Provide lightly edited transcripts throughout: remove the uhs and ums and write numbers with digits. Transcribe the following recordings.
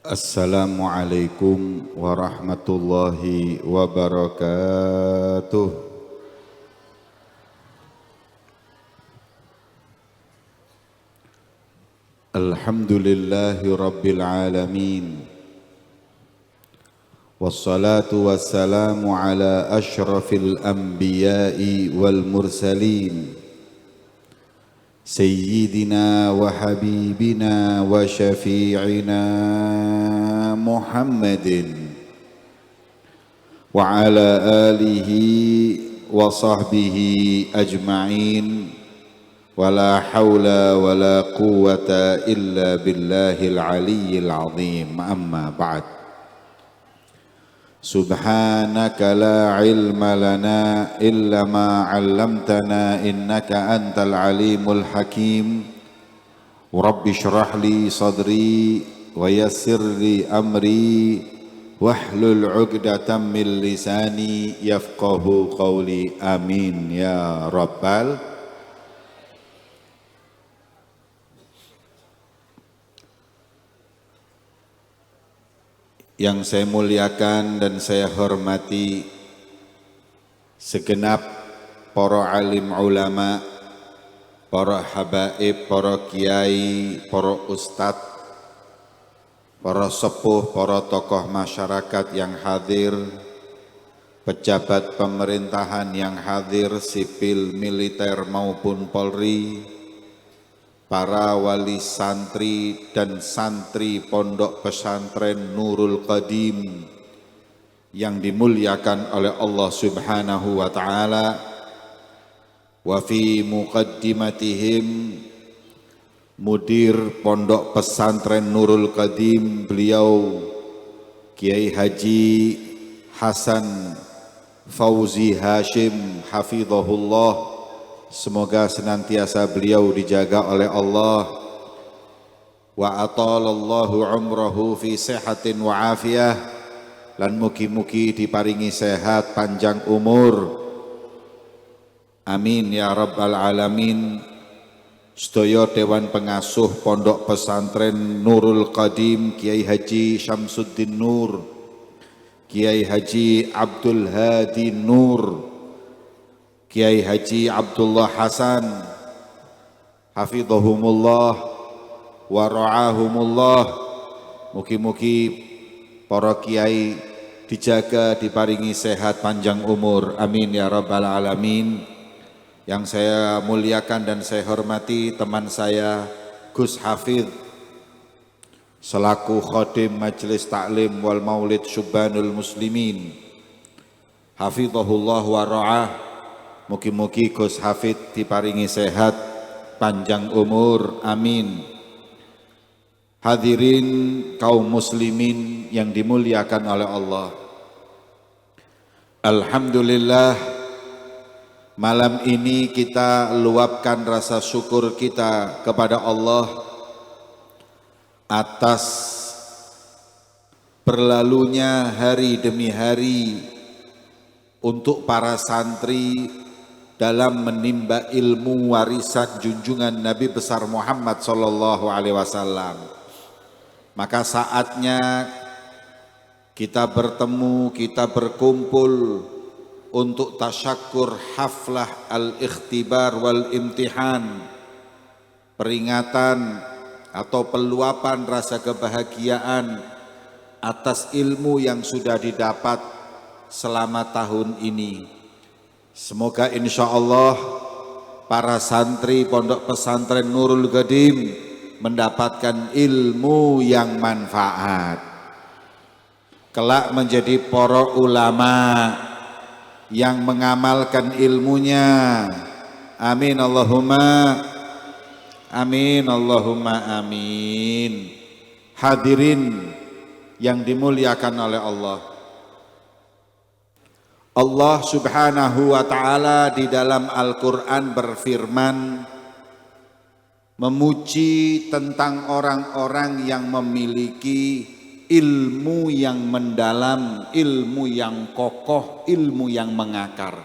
Assalamualaikum warahmatullahi wabarakatuh. Alhamdulillahi rabbil alamin. Wassalatu wassalamu ala ashrafil anbiya'i wal mursalin. سيدنا وحبيبنا وشفيعنا محمد وعلى آله وصحبه أجمعين ولا حول ولا قوة إلا بالله العلي العظيم أما بعد سبحانك لا علم لنا إلا ما علمتنا إنك أنت العليم الحكيم رب اشرح لي صدري ويسر لي أمري واحلل عقدة من لساني يفقه قولي آمين يا رب Yang saya muliakan dan saya hormati segenap para alim ulama, para habaib, para kiai, para ustadz, para sepuh, para tokoh masyarakat yang hadir, pejabat pemerintahan yang hadir, sipil, militer maupun Polri, para wali santri dan santri pondok pesantren Nurul Qadim yang dimuliakan oleh Allah Subhanahu wa taala, wa fi muqaddimatihim mudir pondok pesantren Nurul Qadim, beliau Kiai Haji Hasan Fauzi Hashim hafizahullah. Semoga senantiasa beliau dijaga oleh Allah, wa atalallahu umrahu fi sihatin wa afiyah, lan mugi-mugi diparingi sehat panjang umur, amin ya rabbal alamin. Sedaya dewan pengasuh pondok pesantren Nurul Qadim, Kiai Haji Syamsuddin Nur, Kiai Haji Abdul Hadi Nur, Kiai Haji Abdullah Hasan hafizahumullah wa ra'ahumullah. Mugi-mugi para kiai dijaga, diparingi sehat panjang umur, amin ya rabbal alamin. Yang saya muliakan dan saya hormati teman saya Gus Hafidh selaku khodim Majelis Taklim wal Maulid Syubbanul Muslimin, hafizahullah wa ra'ah. Mugi-mugi Gus Hafidh diparingi sehat, panjang umur, amin. Hadirin kaum muslimin yang dimuliakan oleh Allah, alhamdulillah malam ini kita luapkan rasa syukur kita kepada Allah atas berlalunya hari demi hari untuk para santri dalam menimba ilmu warisan junjungan Nabi besar Muhammad sallallahu alaihi wasallam. Maka saatnya kita bertemu, kita berkumpul untuk tasyakur haflah al-ikhtibar wal imtihan, peringatan atau peluapan rasa kebahagiaan atas ilmu yang sudah didapat selama tahun ini. Semoga insya Allah para santri pondok pesantren Nurul Qadim mendapatkan ilmu yang manfaat, kelak menjadi para ulama yang mengamalkan ilmunya, amin Allahumma amin Allahumma amin. Hadirin yang dimuliakan oleh Allah, Allah Subhanahu wa ta'ala di dalam Al-Quran berfirman memuji tentang orang-orang yang memiliki ilmu yang mendalam, ilmu yang kokoh, ilmu yang mengakar.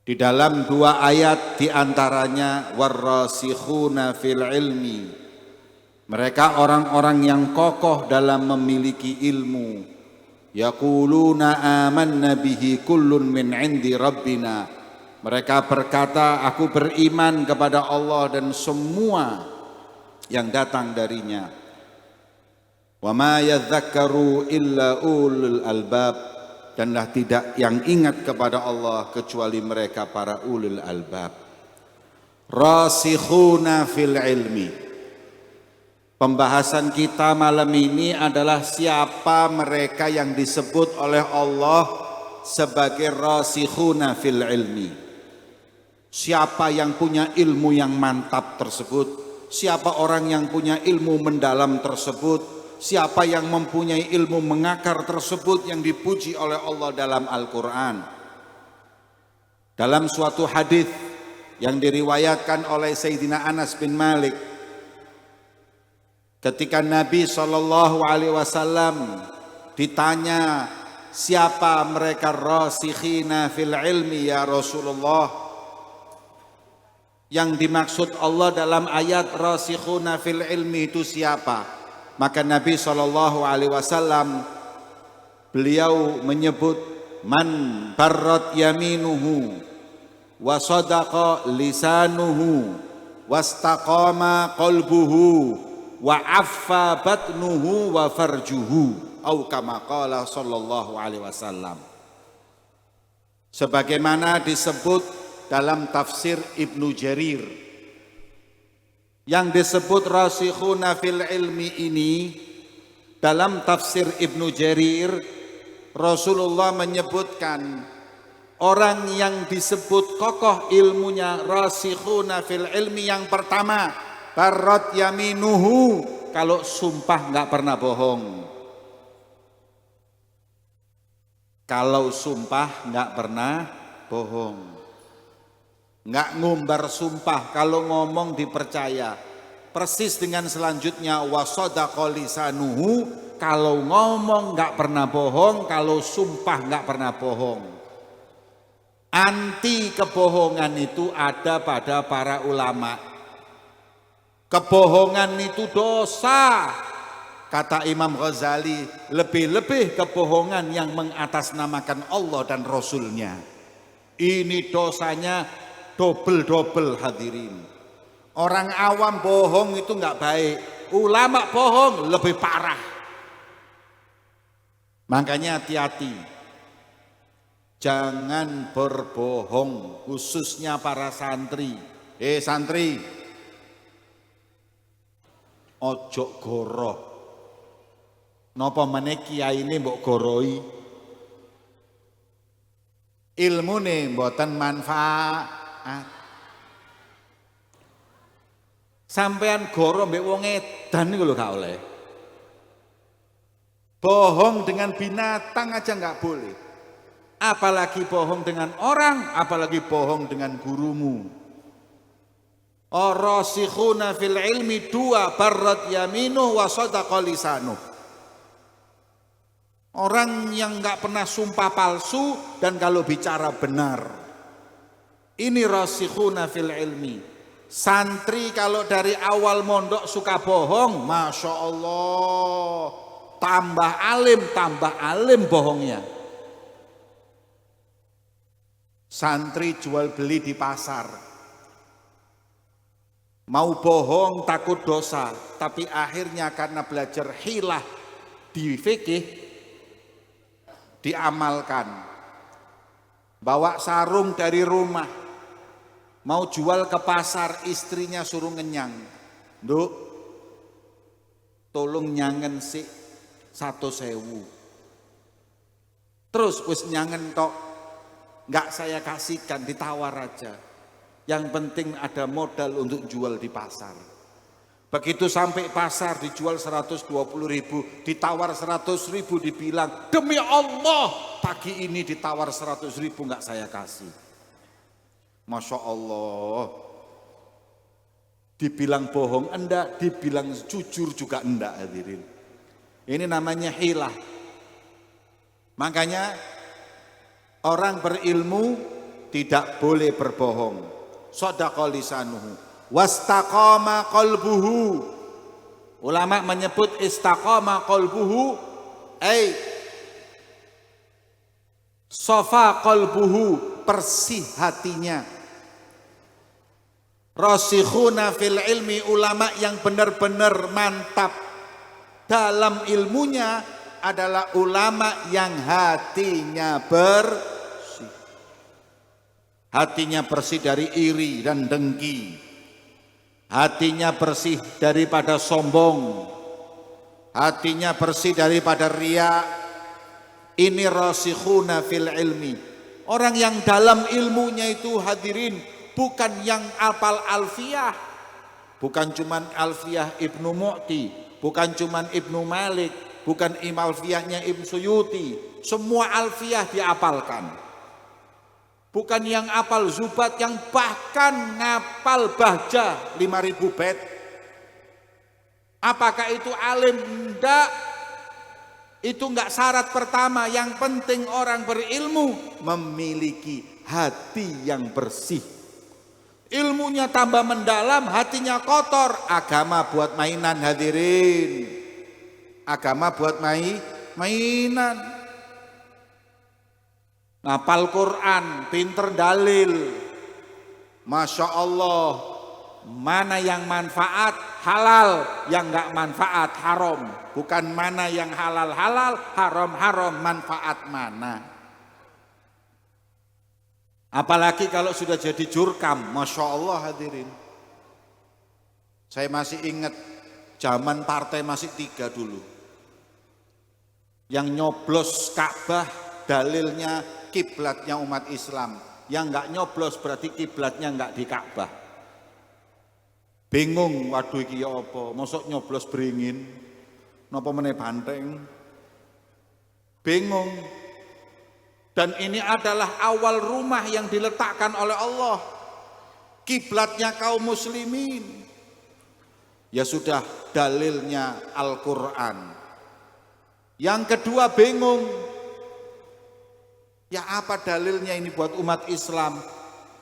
Di dalam dua ayat diantaranya warrasikhuna fil ilmi, Mereka orang-orang yang kokoh dalam memiliki ilmu. Yaquluna amanna bihi kullun min indi rabbina. Mereka berkata, aku beriman kepada Allah dan semua yang datang darinya. Wa ma yadhakkaru illa ulul albab. Danlah tidak yang ingat kepada Allah kecuali mereka para ulul albab. Rasikhuna fil ilmi. Pembahasan kita malam ini adalah siapa mereka yang disebut oleh Allah sebagai rasikhuna fil ilmi. Siapa yang punya ilmu yang mantap tersebut, siapa orang yang punya ilmu mendalam tersebut, siapa yang mempunyai ilmu mengakar tersebut yang dipuji oleh Allah dalam Al-Quran. Dalam suatu hadis yang diriwayatkan oleh Sayyidina Anas bin Malik, ketika Nabi SAW ditanya, siapa mereka rasikhina fil ilmi ya Rasulullah? Yang dimaksud Allah dalam ayat rasikhuna fil ilmi itu siapa? Maka Nabi SAW beliau menyebut man barrat yaminuhu wa sadaqa lisanuhu wastaqama qalbuhu wa affa batnuhu wa farjuhu au kama qala sallallahu alaihi wasallam. Sebagaimana disebut dalam tafsir Ibnu Jarir, yang disebut rasikhuna fil ilmi ini dalam tafsir Ibnu Jarir, Rasulullah menyebutkan orang yang disebut kokoh ilmunya rasikhuna fil ilmi yang pertama, barrat yaminuhu, kalau sumpah nggak pernah bohong. Kalau sumpah nggak pernah bohong. Nggak ngumbar sumpah, kalau ngomong dipercaya. Persis dengan selanjutnya wasadaqa lisanuhu, kalau ngomong nggak pernah bohong, kalau sumpah nggak pernah bohong. Anti kebohongan itu ada pada para ulama. Kebohongan itu dosa. Kata Imam Ghazali, lebih-lebih kebohongan yang mengatasnamakan Allah dan Rasulnya. Ini dosanya double hadirin. Orang awam bohong itu nggak baik, ulama bohong lebih parah. Makanya hati-hati, jangan berbohong, khususnya para santri. Santri, ojo goroh. Napa meneh kiai ini mbok goroi, ilmune mboten manfaat. Sampean goro mbek wong edan niku lho gak oleh. Bohong dengan binatang aja nggak boleh. Apalagi bohong dengan orang, apalagi bohong dengan gurumu. Rasikhuna fil ilmi dua, barrat yaminuh wa sadaqa lisanuh. Orang yang nggak pernah sumpah palsu dan kalau bicara benar. Ini rasikhuna fil ilmi. Santri kalau dari awal mondok suka bohong, Masya Allah, tambah alim bohongnya. Santri jual beli di pasar, mau bohong takut dosa, tapi akhirnya karena belajar hilah di fikih diamalkan. Bawa sarung dari rumah, mau jual ke pasar, istrinya suruh ngenyang. Nduk, tolong nyangen sih 1.000. Terus wis nyangen tok, nggak saya kasihkan, ditawar aja. Yang penting ada modal untuk jual di pasar. Begitu sampai pasar dijual 120.000, ditawar 100.000, dibilang demi Allah pagi ini ditawar 100.000 nggak saya kasih. Masya Allah, dibilang bohong enggak, dibilang jujur juga enggak hadirin. Ini namanya hilah. Makanya orang berilmu tidak boleh berbohong. Shadaqa lisanuhu wastaqama qalbuhu. Ulama menyebut istaqama qalbuhu ay safa qalbuhu, bersih hatinya. Rasikhuna fil ilmi, ulama yang benar-benar mantap dalam ilmunya adalah ulama yang hatinya bersih. Hatinya bersih dari iri dan dengki. Hatinya bersih daripada sombong. Hatinya bersih daripada riya. Ini rasikhuna fil ilmi. Orang yang dalam ilmunya itu hadirin, bukan yang apal alfiyah. Bukan cuman alfiyah Ibnu Mu'ti, bukan cuman Ibnu Malik, bukan alfiyahnya Ibnu Suyuti. Semua alfiyah diapalkan. Bukan yang apal Zubat, yang bahkan ngapal Bahjah 5.000 bait. Apakah itu alim? Enggak. Itu enggak syarat pertama. Yang penting orang berilmu memiliki hati yang bersih. Ilmunya tambah mendalam, hatinya kotor. Agama buat mainan hadirin. Agama buat mainan. Ngapal Quran, pinter dalil. Masya Allah. Mana yang manfaat halal, yang enggak manfaat haram. Bukan mana yang halal halal, haram haram, manfaat mana. Apalagi kalau sudah jadi jurkam. Masya Allah hadirin. Saya masih ingat zaman partai masih 3 dulu. Yang nyoblos Ka'bah dalilnya kiblatnya umat Islam. Yang enggak nyoblos berarti kiblatnya enggak di Ka'bah. Bingung, waduh iki ya apa? Mosok nyoblos beringin, napa meneh banteng? Bingung. Dan ini adalah awal rumah yang diletakkan oleh Allah. Kiblatnya kaum muslimin. Ya sudah, dalilnya Al-Qur'an. Yang kedua bingung. Ya apa dalilnya ini buat umat Islam?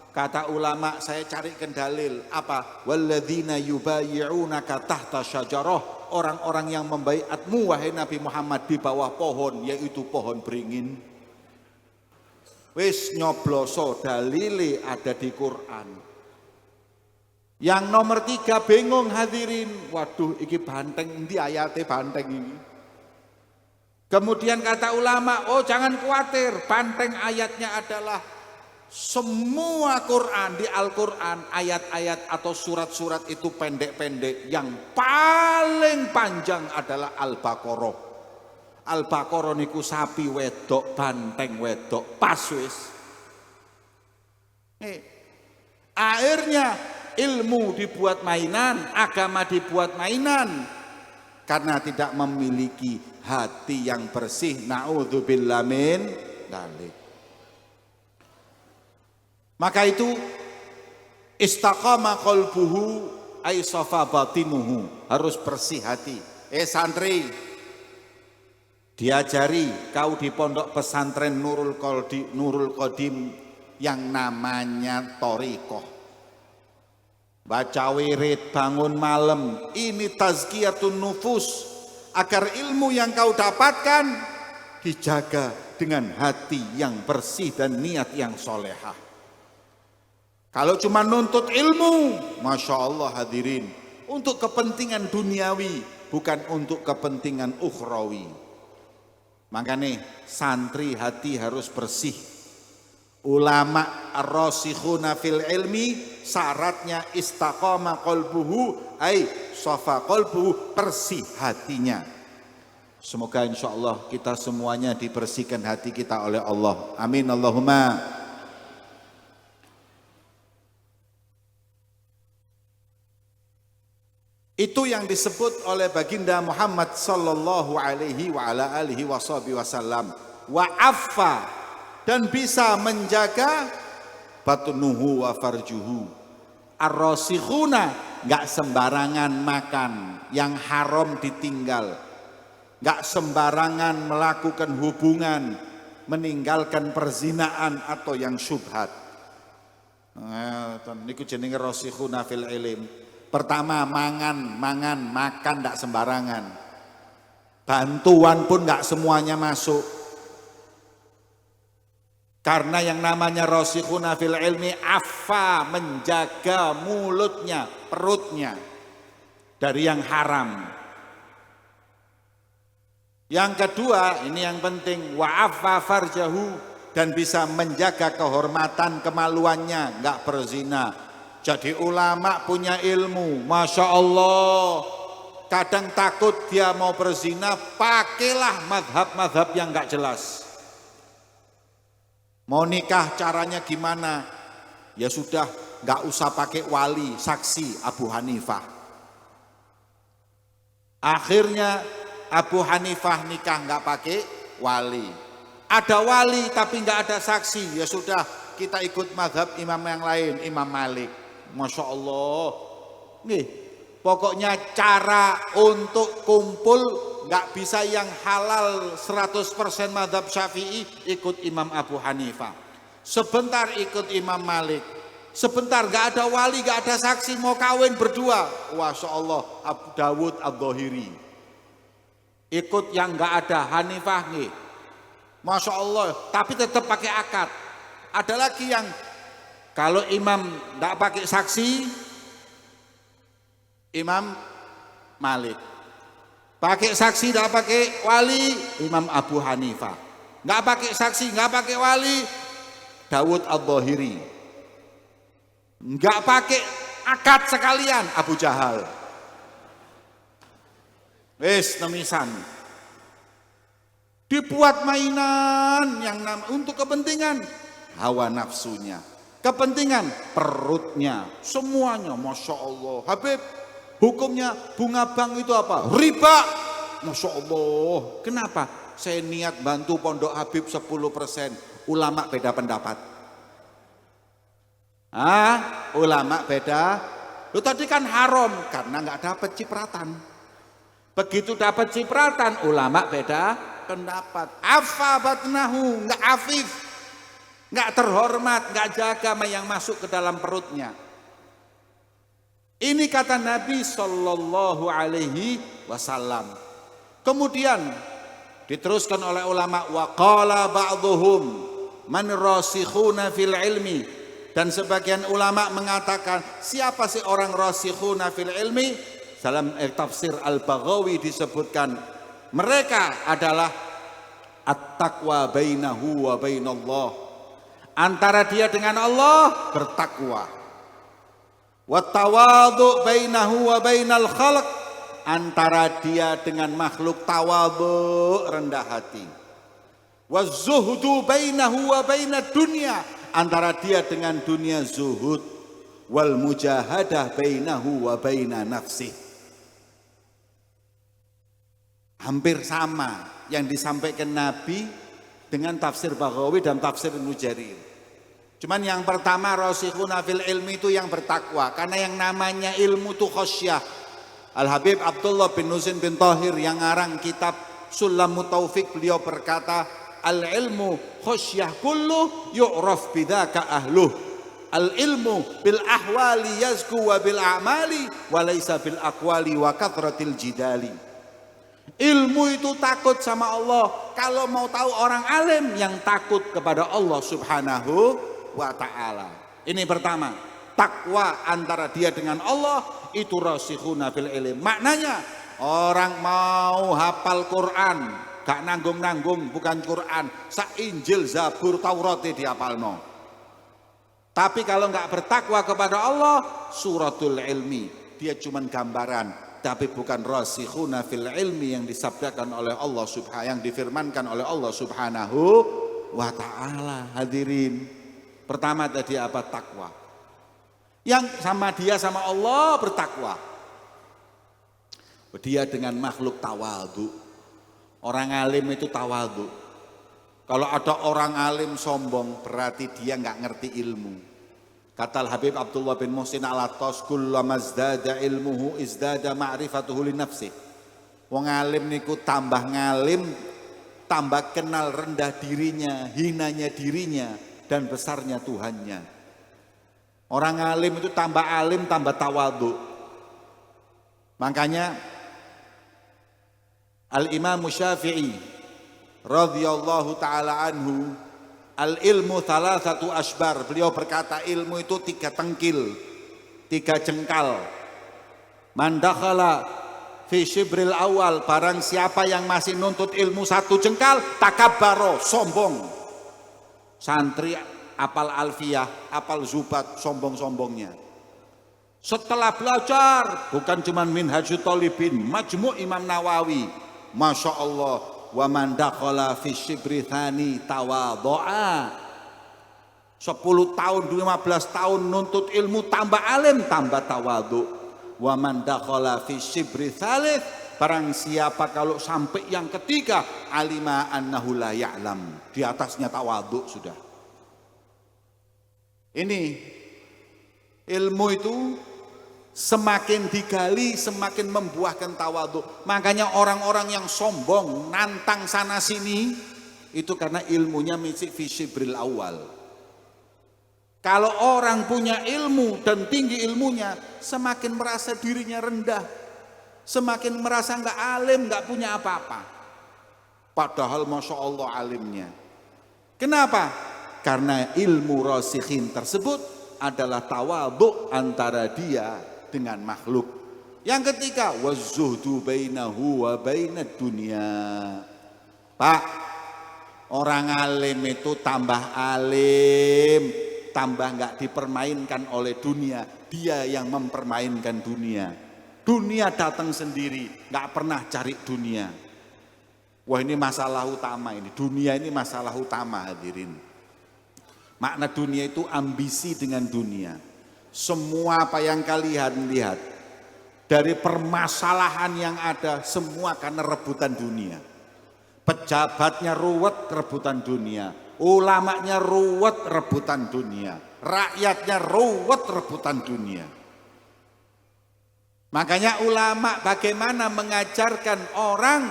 Kata ulama, saya carikan dalil. Apa? Walladzina yubayyi'unaka tahta syajarah. Orang-orang yang membaiatmu wahai Nabi Muhammad di bawah pohon, yaitu pohon beringin. Wis nyobloso, dalile ada di Quran. Yang nomor 3 bingung hadirin. Waduh, iki banteng, endi ayate banteng ini? Kemudian kata ulama, oh jangan khawatir, banteng ayatnya adalah semua Quran. Di Al-Quran ayat-ayat atau surat-surat itu pendek-pendek. Yang paling panjang adalah Al-Baqarah. Al-Baqarah niku sapi wedok, banteng wedok, pas wis. Akhirnya ilmu dibuat mainan, agama dibuat mainan. Karena tidak memiliki hati yang bersih. Na'udzubillah min dzalik. Maka itu istaqama qalbuhu ay safa batinuhu, harus bersih hati. Santri, diajari kau di pondok pesantren Nurul Qadim yang namanya thariqah. Baca wirid, bangun malam, ini tazkiyatun nufus, agar ilmu yang kau dapatkan dijaga dengan hati yang bersih dan niat yang solehah. Kalau cuma nuntut ilmu, Masya Allah hadirin, untuk kepentingan duniawi, bukan untuk kepentingan ukhrawi. Makanya santri hati harus bersih. Ulama ar-rasikhuna fil ilmi, syaratnya istaqama qalbuhu ay safa qalbuhu, bersih hatinya. Semoga insya Allah kita semuanya dibersihkan hati kita oleh Allah. Amin Allahumma. Itu yang disebut oleh baginda Muhammad sallallahu alaihi wa ala alihi wasallam. Wa affa, dan bisa menjaga batnuhu wa farjuhu. Ar-rasikhuna, enggak sembarangan makan, yang haram ditinggal. Enggak sembarangan melakukan hubungan, meninggalkan perzinaan atau yang syubhat. Niku jenenge rasikhuna fil ilm. Pertama, makan nggak sembarangan. Bantuan pun nggak semuanya masuk. Karena yang namanya rasikhuna fil ilmi menjaga mulutnya, perutnya dari yang haram. Yang kedua, ini yang penting, wa'affa farjahu, dan bisa menjaga kehormatan kemaluannya, nggak berzina. Jadi ulama punya ilmu, Masya Allah. Kadang takut dia mau berzina, pakailah madhab-madhab yang nggak jelas. Mau nikah caranya gimana? Ya sudah, nggak usah pakai wali, saksi Abu Hanifah. Akhirnya Abu Hanifah nikah nggak pakai wali. Ada wali tapi nggak ada saksi. Ya sudah, kita ikut mazhab imam yang lain, Imam Malik. Masya Allah. Nih, pokoknya cara untuk kumpul nggak bisa yang halal 100% mazhab Syafi'i, ikut Imam Abu Hanifah. Sebentar ikut Imam Malik. Sebentar nggak ada wali, nggak ada saksi, mau kawin berdua. Masya Allah, Abu Dawud Ad-Dhahiri. Ikut yang nggak ada Hanifah nih. Masya Allah, tapi tetap pakai akad. Ada lagi yang kalau imam nggak pakai saksi, Imam Malik. Pakai saksi nggak pakai wali, Imam Abu Hanifah. Nggak pakai saksi, nggak pakai wali, Dawud Ad-Dhahiri. Nggak pakai akad sekalian, Abu Jahal. Wes nemisan. Dibuat mainan yang untuk kepentingan hawa nafsunya, kepentingan perutnya, semuanya. Masya Allah. Habib, hukumnya bunga bank itu apa? Riba. Masya Allah. Kenapa? Saya niat bantu pondok Habib 10%. Ulama beda pendapat. Ulama beda. Lu tadi kan haram karena nggak dapat cipratan. Begitu dapat cipratan, ulama beda pendapat. Afa batnahu, nggak afif, nggak terhormat, nggak jaga yang masuk ke dalam perutnya. Ini kata Nabi Sallallahu Alaihi Wasallam. Kemudian diteruskan oleh ulama, wa qala ba'dhuhum man rasikhuna fil ilmi, dan sebagian ulama mengatakan, siapa sih orang rasikhuna fil ilmi? Dalam tafsir Al-Baghawi disebutkan, mereka adalah at-taqwa bainahu wa bainallah, antara dia dengan Allah bertakwa. Wa tawadhu bainahu wa bainal khalq, antara dia dengan makhluk tawadhu, rendah hati. Wa zuhdu bainahu wa bainad dunya, antara dia dengan dunia zuhud. Wal mujahadah bainahu wa baina nafsih. Hampir sama yang disampaikan Nabi dengan tafsir Baghawi dan tafsir Ibnu Jarir. Cuman yang pertama rasikhuna fil ilmi itu yang bertakwa, karena yang namanya ilmu itu khasyah. Al-Habib Abdullah bin Husain bin Thahir yang ngarang kitab Sulamut Taufiq, beliau berkata, al-ilmu khasyah kullu yu'raf bidzaka ahluh. Al-ilmu bil ahwali yazku wa bil a'mali wa laisa bil aqwali wa kathratil jidali. Ilmu itu takut sama Allah. Kalau mau tahu orang alim, yang takut kepada Allah Subhanahu wa ta'ala. Ini pertama, takwa antara dia dengan Allah, itu rasikhuna fil ilm. Maknanya orang mau hafal Quran, gak nanggung-nanggung, bukan Quran, sa Injil, Zabur, Taurat dihafalno. Tapi kalau gak bertakwa kepada Allah, suratul ilmi, dia cuman gambaran, tapi bukan rasikhuna fil ilmi yang disabdakan oleh Allah Subhanahu, yang difirmankan oleh Allah Subhanahu wa ta'ala. Hadirin, pertama tadi apa? Takwa. Yang sama dia sama Allah bertakwa. Dia dengan makhluk tawadhu. Orang alim itu tawadhu. Kalau ada orang alim sombong, berarti dia nggak ngerti ilmu. Kata Habib Abdullah bin Muhsin al-Attas, kullama izdada ilmuhu izdada ma'rifatuhu li nafsih. Wong alim niku tambah ngalim, tambah kenal rendah dirinya, hinanya dirinya, dan besarnya Tuhannya. Orang alim itu tambah alim, tambah tawadhu. Makanya Al-Imam Syafi'i radhiyallahu taala anhu, al-ilmu thalathatu asbar. Beliau berkata ilmu itu 3 tengkil, 3 jengkal. Man dakhala fi syibril awal, barang siapa yang masih nuntut ilmu 1 jengkal, takabbaro, sombong. Santri apal alfiyah, apal zubat, sombong-sombongnya. Setelah belajar, bukan cuma Minhajut Thalibin, Majmu' Imam Nawawi, Masya Allah, wa man dakhala fi syibri thani tawadhu'a. 10 tahun, 15 tahun nuntut ilmu, tambah alim, tambah tawadhu. Wa man dakhala fi syibri thalith, barang siapa kalau sampai yang ketiga, alima annahu la ya'lam, di atasnya tawadhu sudah. Ini ilmu itu semakin digali semakin membuahkan tawadhu. Makanya orang-orang yang sombong nantang sana sini itu karena ilmunya masih fi syibril awal. Kalau orang punya ilmu dan tinggi ilmunya, semakin merasa dirinya rendah, semakin merasa nggak alim, nggak punya apa-apa. Padahal Masya Allah alimnya. Kenapa? Karena ilmu rasikhin tersebut adalah tawadhu antara dia dengan makhluk. Yang ketiga, wazuhdu bainahu wa bainad dunya. Pak, orang alim itu tambah alim, tambah nggak dipermainkan oleh dunia. Dia yang mempermainkan dunia. Dunia datang sendiri, nggak pernah cari dunia. Wah, ini masalah utama ini. Dunia ini masalah utama, hadirin. Makna dunia itu ambisi dengan dunia. Semua apa yang kalian lihat dari permasalahan yang ada, semua karena rebutan dunia. Pejabatnya ruwet rebutan dunia, ulamanya ruwet rebutan dunia, rakyatnya ruwet rebutan dunia. Makanya ulama bagaimana mengajarkan orang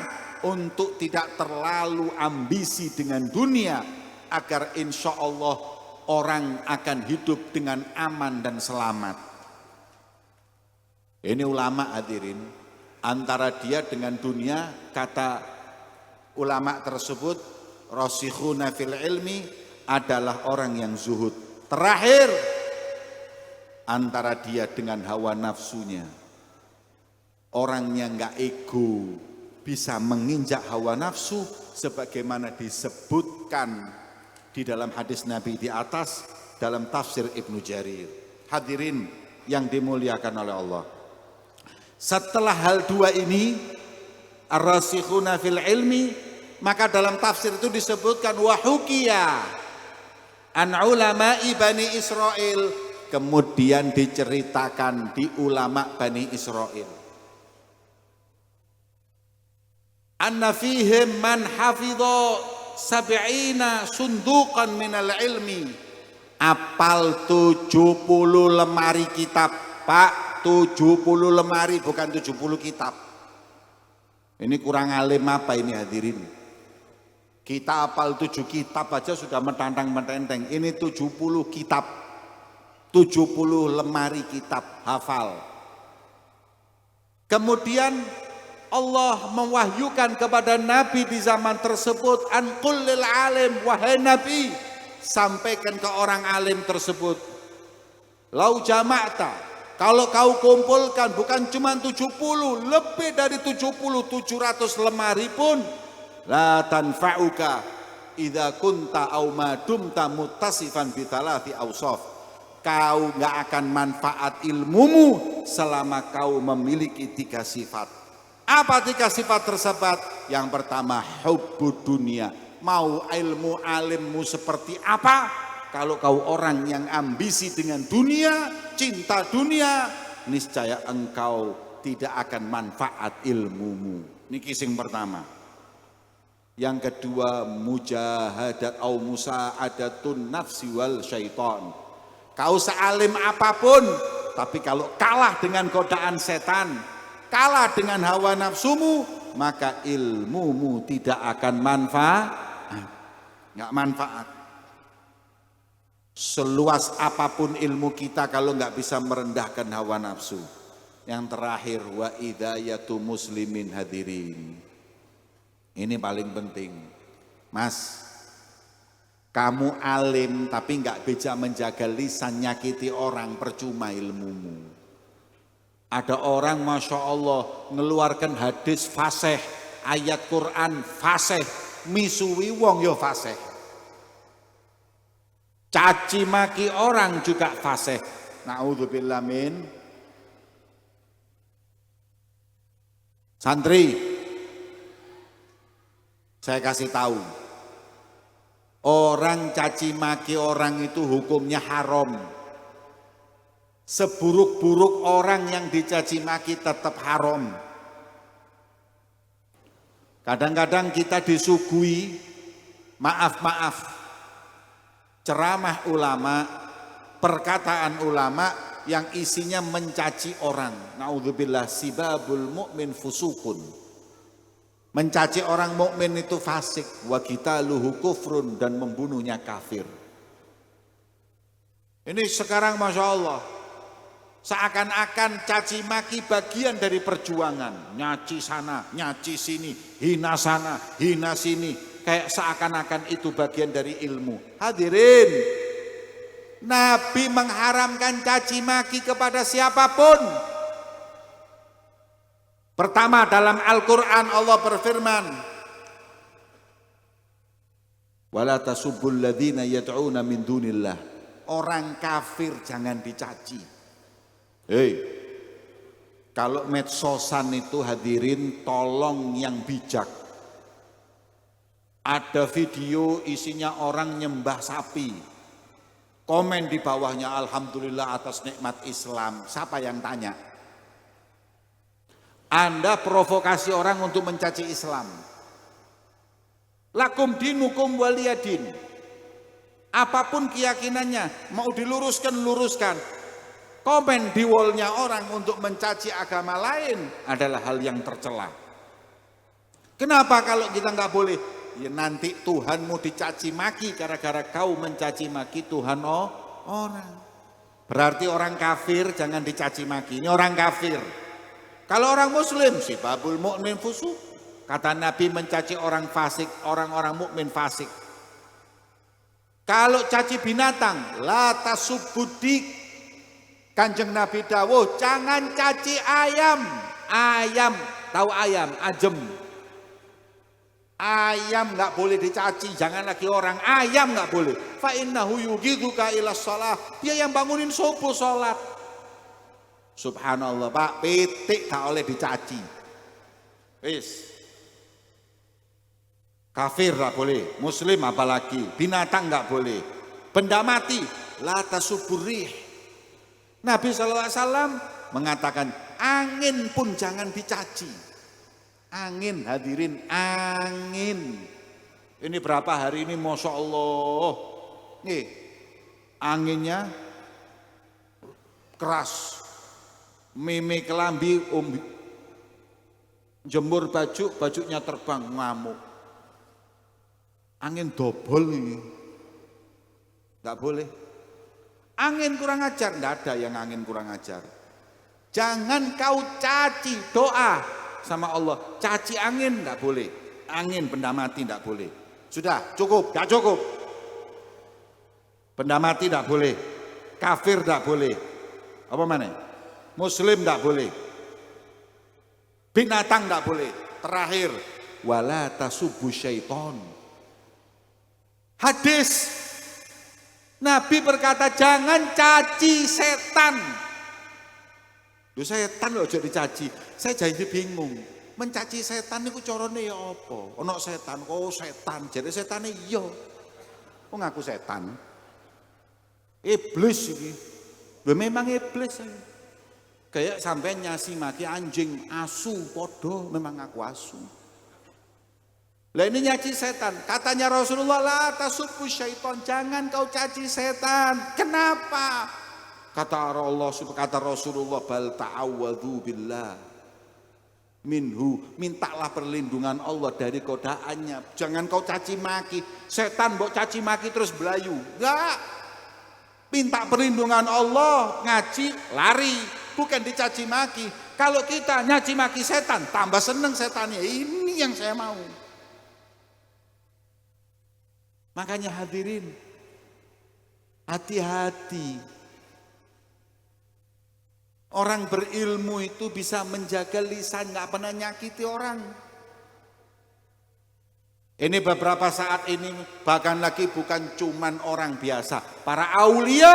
untuk tidak terlalu ambisi dengan dunia, agar insya Allah orang akan hidup dengan aman dan selamat. Ini ulama hadirin, antara dia dengan dunia, kata ulama tersebut, rasikhuna fil ilmi, adalah orang yang zuhud. Terakhir, antara dia dengan hawa nafsunya, orang yang gak ego, bisa menginjak hawa nafsu, sebagaimana disebutkan di dalam hadis Nabi di atas, dalam tafsir Ibnu Jarir. Hadirin yang dimuliakan oleh Allah, setelah hal 2 ini, ar-rasikhuna fil ilmi, maka dalam tafsir itu disebutkan wahukiya an ulama'i Bani Israel, kemudian diceritakan di ulama Bani Israel, anna fihim man hafidha sab'ina sunduqan minal ilmi, apal 70 lemari kitab. Pak, 70 lemari, bukan 70 kitab. Ini kurang alim apa ini hadirin? Kita apal 7 kitab aja sudah mentantang-mententeng. Ini 70 kitab, 70 lemari kitab hafal. Kemudian Allah mewahyukan kepada Nabi di zaman tersebut, an kullil alim, wahai Nabi, sampaikan ke orang alim tersebut, lau jama'ta, kalau kau kumpulkan bukan cuma 70, lebih dari 70, 700 lemari pun, la tanfa'uka idza kunta aw ma dumta muttasifan bi thalathi awsaf, kau enggak akan manfaat ilmumu selama kau memiliki 3 sifat. Apa 3 sifat tersebut? Yang pertama, hubbud dunia. Mau ilmu alimmu seperti apa? Kalau kau orang yang ambisi dengan dunia, cinta dunia, niscaya engkau tidak akan manfaat ilmumu. Ini kising pertama. Yang kedua, mujahadat au musa'adatun nafsi wal syaitan. Kau sealim apapun, tapi kalau kalah dengan godaan setan, kalah dengan hawa nafsumu, maka ilmumu tidak akan manfaat. Nggak manfaat. Seluas apapun ilmu kita, kalau nggak bisa merendahkan hawa nafsu, Yang terakhir, wa idayatu muslimin hadirin. Ini paling penting. Mas, kamu alim tapi nggak bisa menjaga lisan, nyakiti orang, percuma ilmumu. Ada orang Masya Allah ngeluarkan hadis fasih, ayat Quran fasih, misuwi wong yo fasih. Caci maki orang juga fasih. Na'udzubillah min. Santri, saya kasih tahu, orang caci maki orang itu hukumnya haram. Seburuk-buruk orang yang dicaci maki tetap haram. Kadang-kadang kita disuguhi maaf-maaf ceramah ulama, perkataan ulama yang isinya mencaci orang. Naudzubillah, sibabul mu'min fusukun. Mencaci orang mukmin itu fasik, wa qitaluhu kufrun, dan membunuhnya kafir. Ini sekarang Masya Allah seakan-akan caci maki bagian dari perjuangan. Nyaci sana, nyaci sini, hina sana, hina sini. Kayak seakan-akan itu bagian dari ilmu. Hadirin, Nabi mengharamkan caci maki kepada siapapun. Pertama, dalam Al-Quran Allah berfirman, wala tasubbul ladzina yad'una min dunillah. Orang kafir jangan dicaci. Hei, kalau medsosan itu hadirin tolong yang bijak. Ada video isinya orang nyembah sapi. Komen di bawahnya, alhamdulillah atas nikmat Islam. Siapa yang tanya? Anda provokasi orang untuk mencaci Islam. Lakum dinukum waliyadin. Apapun keyakinannya, mau diluruskan, luruskan. Komen di wallnya orang untuk mencaci agama lain adalah hal yang tercela. Kenapa kalau kita nggak boleh? Ya nanti Tuhanmu dicaci maki gara-gara kau mencaci maki Tuhan orang. Berarti orang kafir jangan dicaci maki. Ini orang kafir. Kalau orang muslim sih babul mu'min fusuk. Kata Nabi mencaci orang fasik, orang-orang mukmin fasik. Kalau caci binatang, la tasubbudik. Kanjeng Nabi dawuh, jangan caci ayam. Ayam, tahu ayam, ajem. Ayam nggak boleh dicaci, jangan lagi orang. Ayam nggak boleh. Fa innahu yughidhuka ila shalah. Dia yang bangunin subuh salat. Subhanallah, Pak, pitik gak oleh dicaci. Wis. Kafir nggak boleh, muslim apalagi, binatang nggak boleh. Benda mati, la tasuburih. Nabi SAW mengatakan angin pun jangan dicaci. Angin, hadirin, angin. Ini berapa hari ini Masya Allah. Nih, anginnya keras. Meme kelambi, jemur baju, bajunya terbang, ngamuk. Angin dobol ini. Enggak boleh. Angin kurang ajar, enggak ada yang angin kurang ajar. Jangan kau caci doa sama Allah, caci angin enggak boleh. Angin benda mati enggak boleh. Sudah, cukup, enggak cukup. Benda mati enggak boleh. Kafir enggak boleh. Apa mana? Muslim enggak boleh. Binatang enggak boleh. Terakhir, wala tasubbu syaiton. Hadis Nabi berkata jangan caci setan. Loh setan loh jadi dicaci. Saya jadi bingung. Mencaci setan itu carane ya apa? Ono setan, oh setan. Jadi setane iya. Kok ngaku setan? Iblis iki. Lho memang iblis. Kayak sampai nyasi maki anjing, asu podo memang ngaku asu. Lah ini nyaci setan. Katanya Rasulullah, la tasubbu syaitan, jangan kau caci setan. Kenapa? Kata Rasulullah, bal ta'awwadzu billah minhu, mintalah perlindungan Allah dari godaannya. Jangan kau caci maki. Setan mbok caci maki terus belayu. Enggak. Minta perlindungan Allah, ngaji, lari. bukan dicaci maki. Kalau kita nyaci maki setan, tambah seneng setannya. Ini yang saya mau. Makanya hadirin, hati-hati. Orang berilmu itu bisa menjaga lisan, nggak pernah nyakiti orang. Ini beberapa saat ini bahkan lagi bukan cuman orang biasa, para aulia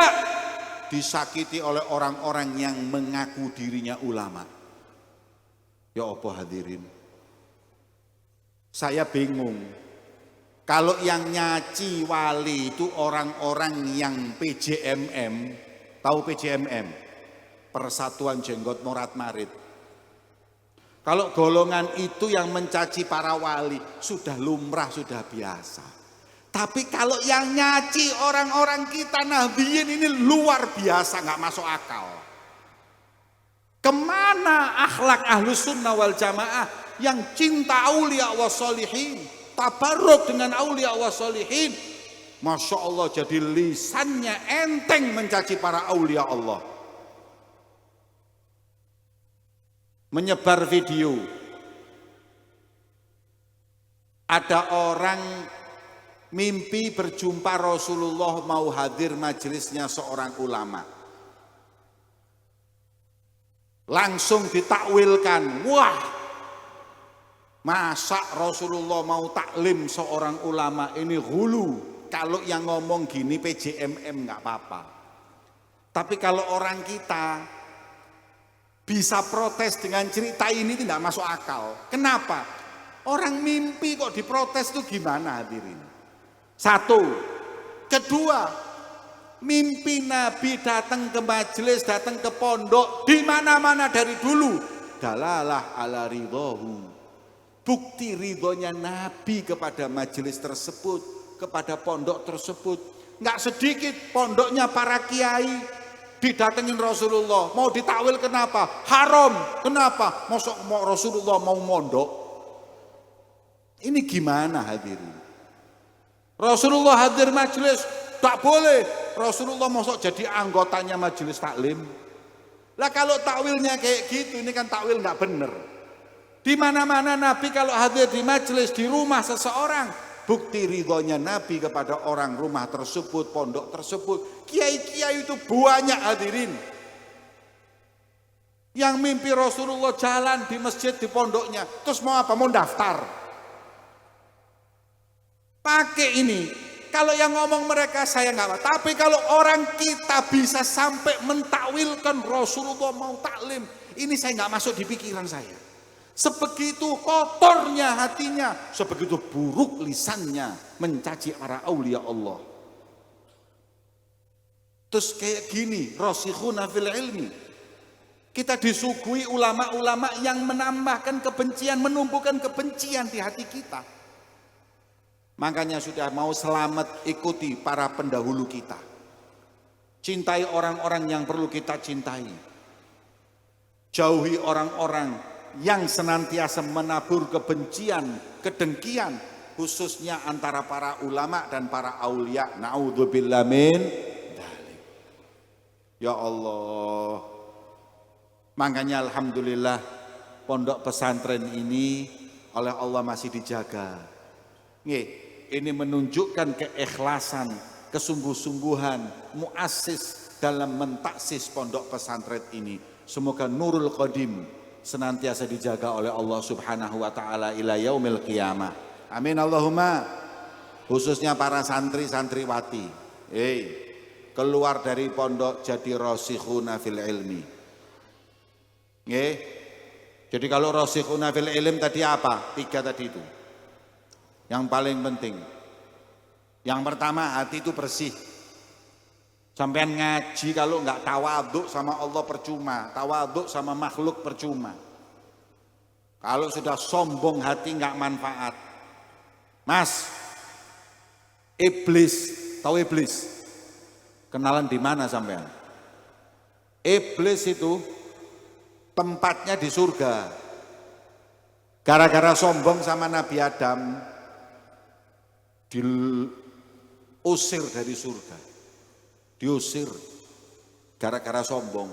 disakiti oleh orang-orang yang mengaku dirinya ulama. Ya apa hadirin, saya bingung. Kalau yang nyaci wali itu orang-orang yang PJMM, tahu PJMM? Persatuan Jenggot Morat Marit. Kalau golongan itu yang mencaci para wali, sudah lumrah, sudah biasa. Tapi kalau yang nyaci orang-orang kita nabiyin ini luar biasa, nggak masuk akal. Kemana akhlak ahlus sunnah wal jamaah yang cinta aulia wa sholihin, tabarruk dengan aulia wa sholihin? Masya Allah, jadi lisannya enteng mencaci para aulia Allah. Menyebar video, ada orang mimpi berjumpa Rasulullah, mau hadir majelisnya seorang ulama, langsung ditakwilkan. Wah, masa Rasulullah mau taklim seorang ulama, ini hulu. Kalau yang ngomong gini PJMM nggak apa-apa, tapi kalau orang kita bisa protes dengan cerita ini tidak masuk akal. Kenapa? Orang mimpi kok diprotes itu gimana hadirin? Satu. Kedua, mimpi Nabi datang ke majelis, datang ke pondok, di mana-mana dari dulu. Dalalah ala ridhohu. Bukti ridhonya Nabi kepada majelis tersebut, kepada pondok tersebut. Nggak sedikit pondoknya para kiai didatengin Rasulullah, mau ditakwil kenapa? Haram, kenapa? Mosok Rasulullah mau mondok? Ini gimana hadirin? Rasulullah hadir majelis, tak boleh. Rasulullah mosok jadi anggotanya majelis taklim. Lah kalau takwilnya kayak gitu, ini kan takwil nggak bener. Di mana-mana Nabi kalau hadir di majelis, di rumah seseorang, bukti ridhonya Nabi kepada orang rumah tersebut, pondok tersebut. Kiai-kiai itu banyak hadirin. Yang mimpi Rasulullah jalan di masjid, di pondoknya. Terus mau apa? Mau daftar. Pakai ini. Kalau yang ngomong mereka saya nggak apa. Tapi kalau orang kita bisa sampai mentakwilkan Rasulullah mau taklim, ini saya nggak masuk di pikiran saya. Sebegitu kotornya hatinya, sebegitu buruk lisannya mencaci para aulia Allah. Terus kayak gini, rasikhuna fil ilmi. Kita disuguhi ulama-ulama yang menambahkan kebencian, menumbuhkan kebencian di hati kita. Makanya sudah mau selamat, ikuti para pendahulu kita. Cintai orang-orang yang perlu kita cintai. Jauhi orang-orang yang senantiasa menabur kebencian, kedengkian, khususnya antara para ulama dan para aulia. Na'udzubillah min dzalik. Ya Allah. Makanya alhamdulillah pondok pesantren ini oleh Allah masih dijaga. Ini menunjukkan keikhlasan, kesungguh-sungguhan muassis dalam mentaksis pondok pesantren ini. Semoga Nurul Qadim senantiasa dijaga oleh Allah Subhanahu wa taala ila yaumil qiyamah. Amin Allahumma. Khususnya para santri-santriwati, keluar dari pondok jadi rasikhuna fil ilmi. Jadi kalau rasikhuna fil ilm tadi apa? 3 tadi itu. Yang paling penting. Yang pertama, hati itu bersih. Sampean ngaji kalau nggak tawaduk sama Allah percuma, tawaduk sama makhluk percuma. Kalau sudah sombong hati nggak manfaat. Mas, iblis, tahu iblis? Kenalan di mana sampean? Iblis itu tempatnya di surga. Gara-gara sombong sama Nabi Adam, diusir dari surga. Diusir gara-gara sombong.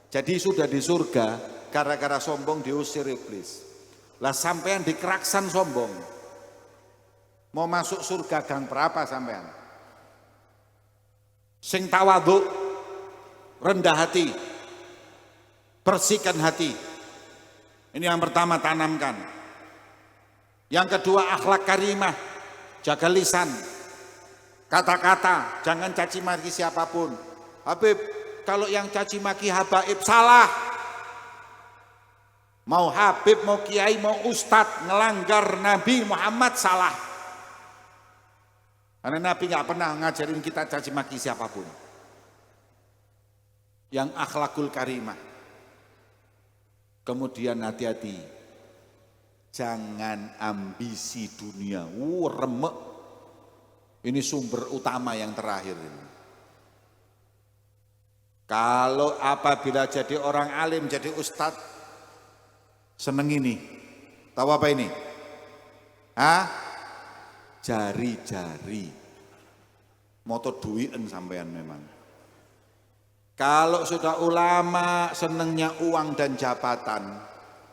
Jadi sudah di surga, gara-gara sombong diusir iblis. Lah sampean dikeraksan sombong. Mau masuk surga gang berapa sampean? Sing tawadhu, rendah hati, bersihkan hati. Ini yang pertama, tanamkan. Yang kedua, akhlak karimah, jaga lisan, kata-kata, jangan caci maki siapapun. Habib, kalau yang caci maki habaib salah. Mau habib, mau kiai, mau ustadz ngelanggar Nabi Muhammad salah. Karena Nabi nggak pernah ngajarin kita caci maki siapapun. Yang akhlakul karimah. Kemudian hati-hati, jangan ambisi dunia. Remek. Ini sumber utama yang terakhir ini. Kalau apabila jadi orang alim, jadi ustadz, seneng ini. Tahu apa ini? Jari-jari. Moto duiten sampean memang. Kalau sudah ulama senengnya uang dan jabatan,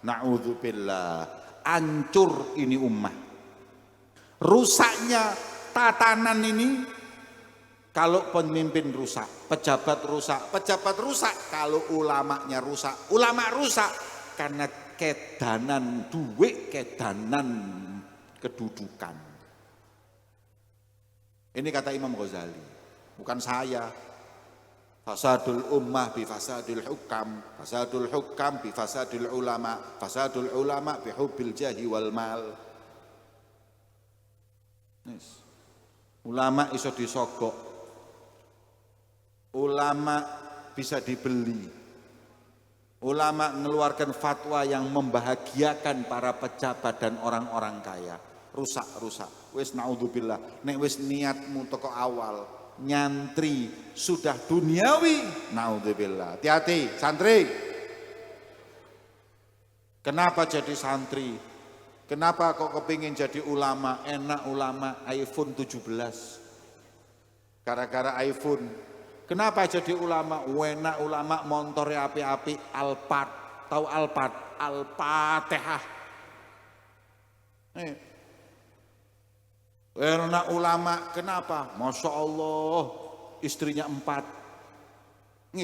na'udzubillah, hancur ini ummah. Rusaknya tatanan ini kalau pemimpin rusak, pejabat rusak kalau ulamanya rusak, ulama rusak karena kedanan duit, kedanan kedudukan. Ini kata Imam Ghazali, bukan saya. Fasadul ummah bi fasadul hukam, fasadul hukam bi fasadul ulama, fasadul ulama bi hubbil jahi wal mal. Ulama iso disogok, ulama bisa dibeli, ulama mengeluarkan fatwa yang membahagiakan para pejabat dan orang-orang kaya. Rusak. Wis naudzubillah, nek wis niatmu toko awal nyantri sudah duniawi, naudzubillah. Hati-hati santri. Kenapa jadi santri? Kenapa kok kepingin jadi ulama? Enak ulama iPhone 17 gara-gara iPhone. Kenapa jadi ulama? Enak ulama montore api-api Alphard. Tahu Alphard? Al-Fatihah. Enak ulama, kenapa? Masya Allah, istrinya 4.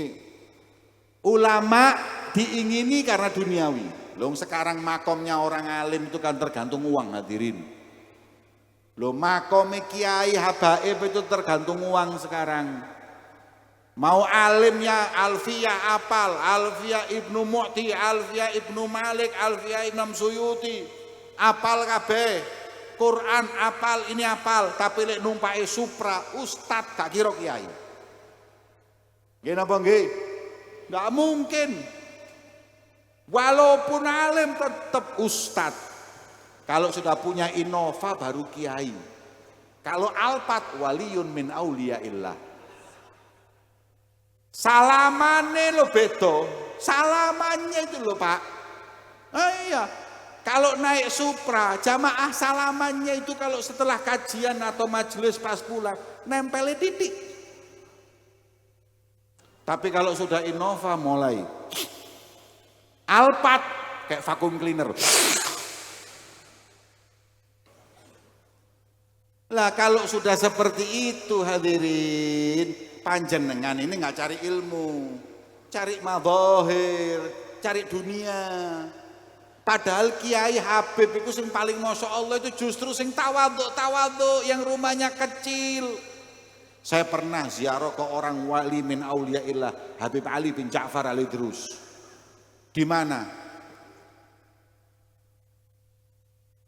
Ulama diingini karena duniawi. Loh sekarang makomnya orang alim itu kan tergantung uang, hadirin. Loh makomnya kiai habaib itu tergantung uang sekarang. Mau alimnya Alfiyah apal, Alfiyah Ibnu Mu'ti, Alfiyah Ibnu Malik, Alfiyah Imam Suyuti, apal kabeh. Quran apal, ini apal, tapi lek numpai supra, ustad gak kira kiai. Nggih napa nggih? Enggak mungkin. Walaupun alim tetap ustad. Kalau sudah punya Innova baru kiai. Kalau Alphard waliyun min auliyaillah. Salamane lo beto, salamannya itu lo Pak. Iya. Kalau naik Supra, jamaah salamannya itu kalau setelah kajian atau majelis pas pulang, nempelin titik. Tapi kalau sudah Innova mulai Alphard kayak vacuum cleaner. Lah kalau sudah seperti itu hadirin, panjenengan ini nggak cari ilmu, cari madhahir, cari dunia. Padahal Kiai Habib itu yang paling masya Allah itu justru sing tawadhu yang rumahnya kecil. Saya pernah ziarah ke orang wali min auliyaillah, Habib Ali bin Ja'far Al-Idrus. Di mana?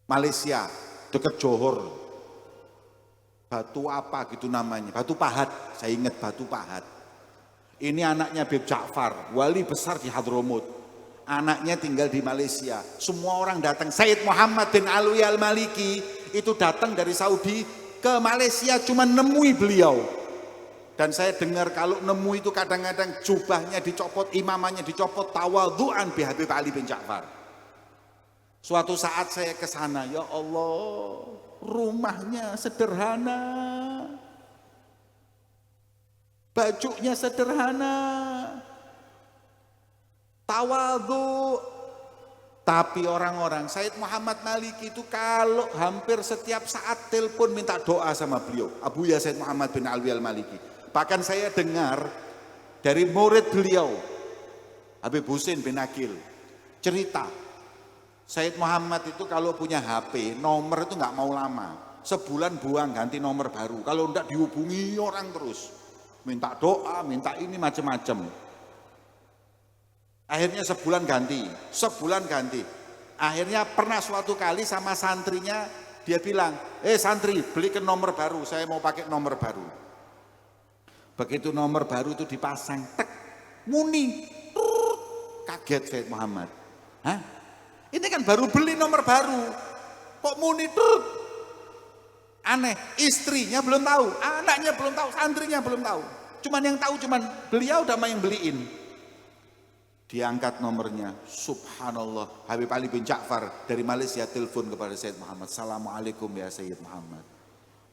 Malaysia, dekat Johor. Batu apa gitu namanya? Batu Pahat, saya ingat Batu Pahat. Ini anaknya Habib Ja'far, wali besar di Hadramut. Anaknya tinggal di Malaysia. Semua orang datang. Sayyid Muhammad bin Alwi Al-Maliki itu datang dari Saudi ke Malaysia cuma nemui beliau. Dan saya dengar kalau nemu itu kadang-kadang jubahnya dicopot, imamannya dicopot, tawadhu'an bi Habib Ali bin Ja'far. Suatu saat saya ke sana, ya Allah, rumahnya sederhana. Bajunya sederhana. tawadhu. Tapi orang-orang, Sayyid Muhammad Maliki itu kalau hampir setiap saat telepon minta doa sama beliau, Abuya Sayyid Muhammad bin Alwi al-Maliki. Bahkan saya dengar dari murid beliau, Habib Husin bin Akil, cerita Sayyid Muhammad itu kalau punya HP, nomor itu nggak mau lama, sebulan buang ganti nomor baru. Kalau enggak dihubungi orang terus, minta doa, minta ini macam-macam. Akhirnya sebulan ganti. Akhirnya pernah suatu kali sama santrinya, dia bilang, santri belikan nomor baru, saya mau pakai nomor baru. Begitu nomor baru itu dipasang, tek, muni, kaget Sayyid Muhammad. Hah? Ini kan baru beli nomor baru, kok muni, aneh, istrinya belum tahu, anaknya belum tahu, santrinya belum tahu. Cuman yang tahu cuman beliau sama yang beliin. Diangkat nomornya, subhanallah, Habib Ali bin Ja'far dari Malaysia telepon kepada Sayyid Muhammad. Assalamualaikum ya Sayyid Muhammad,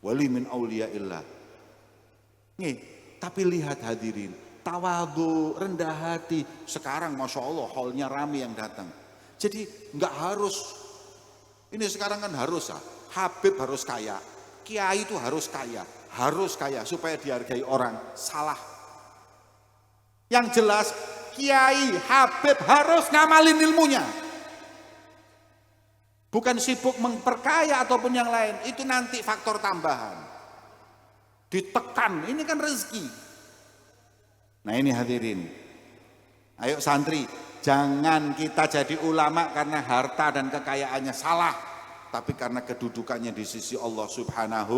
wali min awliyaillah. Nih, tapi lihat hadirin, tawadhu, rendah hati. Sekarang Masya Allah hallnya rame yang datang. Jadi nggak harus, ini sekarang kan harus Habib harus kaya, kiai itu harus kaya supaya dihargai orang. Salah. Yang jelas Kiai Habib harus ngamalin ilmunya, bukan sibuk memperkaya ataupun yang lain. Itu nanti faktor tambahan, ditekan, ini kan rezeki. Nah ini hadirin, ayo santri, jangan kita jadi ulama karena harta dan kekayaannya, salah, tapi karena kedudukannya di sisi Allah Subhanahu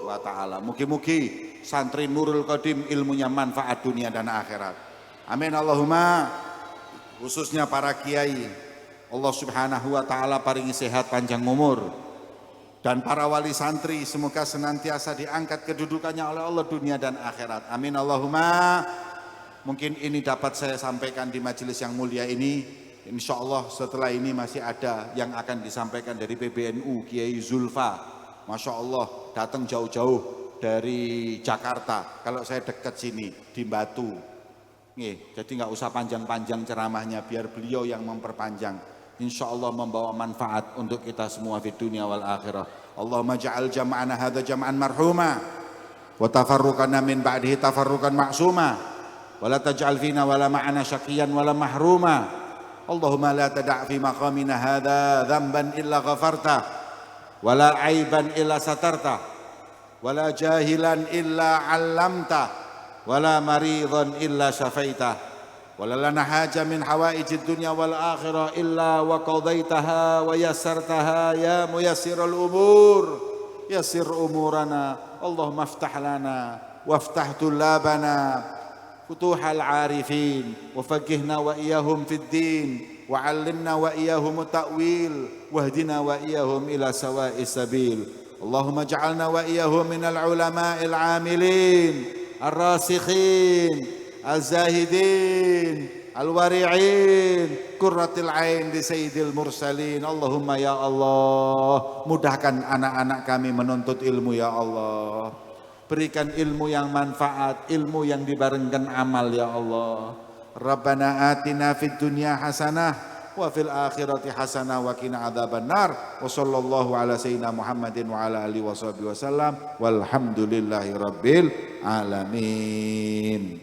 wa ta'ala. Mugi-mugi santri Nurul Qadim ilmunya manfaat dunia dan akhirat. Amin Allahumma. Khususnya para kiai, Allah Subhanahu wa ta'ala paringi sehat panjang umur. Dan para wali santri semoga senantiasa diangkat kedudukannya oleh Allah dunia dan akhirat. Amin Allahumma. Mungkin ini dapat saya sampaikan di majelis yang mulia ini. Insya Allah setelah ini masih ada yang akan disampaikan dari PBNU, Kiai Zulfa. Masya Allah datang jauh-jauh dari Jakarta. Kalau saya dekat sini di Batu. Jadi nggak usah panjang-panjang ceramahnya, biar beliau yang memperpanjang. Insya Allah membawa manfaat untuk kita semua di dunia wal akhirah. Allahumma ja'al jam'ana hadha jam'an marhuma wa tafarruqana min ba'dihi tafarruqan ma'suma wa la taj'al fina wa la ma'ana syaqiyan wa la mahruma. Allahumma la tada' fi maqamina hadha dhanban illa ghafarta wa la aiban illa satarta wa la jahilan illa 'allamta wala maridhan illa syafaitah wala lana haja min hawaijid dunya wal akhirah illa wa qadaitaha wa yassartaha ya muyassirul umur yassir umurana. Allahumma aftah lana waftah tullabana futuhal arifin wa faqihna wa iyahum fid din wa 'allimna wa iyahum ta'wil wahdina wa iyahum ila sawa'is sabil. Allahumma ja'alna wa iyahum minal ulama'il 'amilin الراسخين الزاهدين الورعين qurratil ain di sayyidil mursalin. Allahumma ya Allah, mudahkan anak-anak kami menuntut ilmu ya Allah. Berikan ilmu yang manfaat, ilmu yang dibarengkan amal ya Allah. Rabbana atina fid dunya hasanah wa fil akhirati hasanah wa qina adzabannar. Wa sallallahu ala sayyidina Muhammadin wa ala alihi washabihi wasallam walhamdulillahi rabbil alamin.